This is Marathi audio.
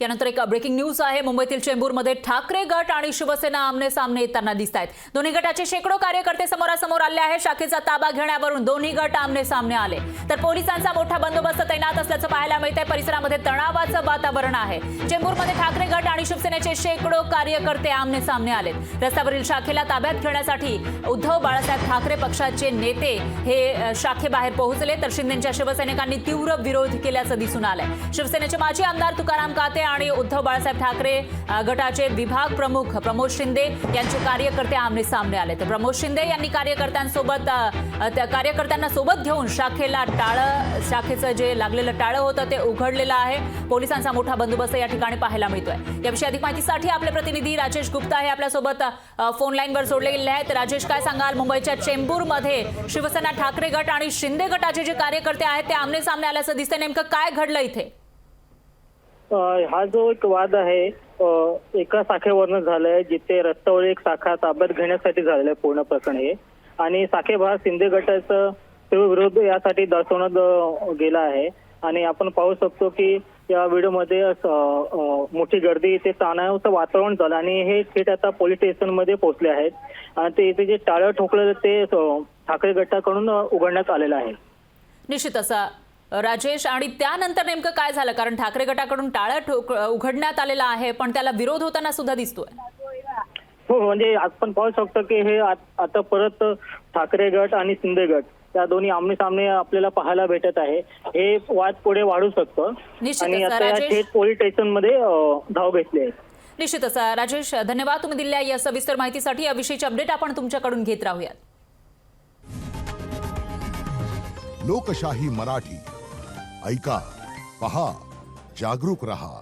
यानंतर एक ब्रेकिंग न्यूज आहे। मुंबईतील चेंबूरमध्ये ठाकरे गट आणि शिवसेना आमने सामने येताना दिसत आहेत। दोन्ही गटाचे शेकडो कार्यकर्ते समोरासमोर आले आहेत। शाखेचा ताबा घेण्यावरून दोन्ही गट आमने सामने आले, तर पोलिसांचा मोठा बंदोबस्त तैनात असल्याचं पाहायला मिळतंय। परिसरामध्ये तणावाचं वातावरण आहे। चेंबूरमध्ये ठाकरे गट आणि शिवसेनेचे शेकडो कार्यकर्ते आमने सामने आलेत। रस्त्यावरील शाखेला ताब्यात घेण्यासाठी उद्धव बाळासाहेब ठाकरे पक्षाचे नेते हे शाखेबाहेर पोहोचले, तर शिंदेच्या शिवसैनिकांनी तीव्र विरोध केल्याचं दिसून आलंय। शिवसेनेचे माजी आमदार तुकाराम काते आणि उद्धव बाळासाहेब ठाकरे गटाचे विभाग प्रमुख प्रमोद शिंदे यांचे कार्यकर्ते आमने सामने आले, तर प्रमोद शिंदे यांनी कार्यकर्त्यांना सोबत घेऊन शाखेचं जे लागलेलं टाळं होतं ते उघडलेलं आहे। पोलिसांचा मोठा बंदोबस्त या ठिकाणी पाहायला मिळतोय। याविषयी अधिक माहितीसाठी आपले प्रतिनिधी राजेश गुप्ता हे आपल्या सोबत फोन लाईनवर जोडले गेले आहेत। राजेश, काय सांगाल, मुंबईच्या चेंबूरमध्ये शिवसेना ठाकरे गट आणि शिंदे गटाचे जे कार्यकर्ते आहेत ते आमने सामने आल्याचं दिसतंय, नेमकं काय घडलं इथे? हा जो एक वाद आहे एका शाखेवरनं झालाय, जिथे रस्त्यावर एक शाखा ताब्यात घेण्यासाठी झालेलं आहे पूर्ण प्रकरण हे, आणि शाखेबाहेर शिंदे गटाचा तीव्र विरोध यासाठी दर्शवण्यात गेला आहे। आणि आपण पाहू शकतो की या व्हिडिओमध्ये मोठी गर्दी, इथे तणावाचं वातावरण झालं आणि हे थेट आता पोलीस स्टेशनमध्ये पोहोचले आहेत आणि ते इथे जे टाळं ठोकलं ते ठाकरे गटाकडून उघडण्यात आलेलं आहे। निश्चितच राजेश, आणि त्यानंतर नेमकं काय झालं? कारण ठाकरे गटाकडून टाळं उघडण्यात आलेलं आहे, पण त्याला विरोध होताना सुद्धा दिसतोय। हो, म्हणजे आपण पाहू शकतो की हे आता परत ठाकरे गट आणि शिंदे गट या दोन्ही आमने सामने आपल्याला पाहायला भेटत आहे। हे वाद पुढे वाढू शकतं आणि आता थेट पोलीस स्टेशनमध्ये धाव घेतली आहे। निश्चितच राजेश, धन्यवाद तुम्ही दिलेल्या या सविस्तर माहितीसाठी। याविषयीची अपडेट आपण तुमच्याकडून घेत राहूयात। लोकशाही मराठी ऐका, पहा, जागरूक रहा।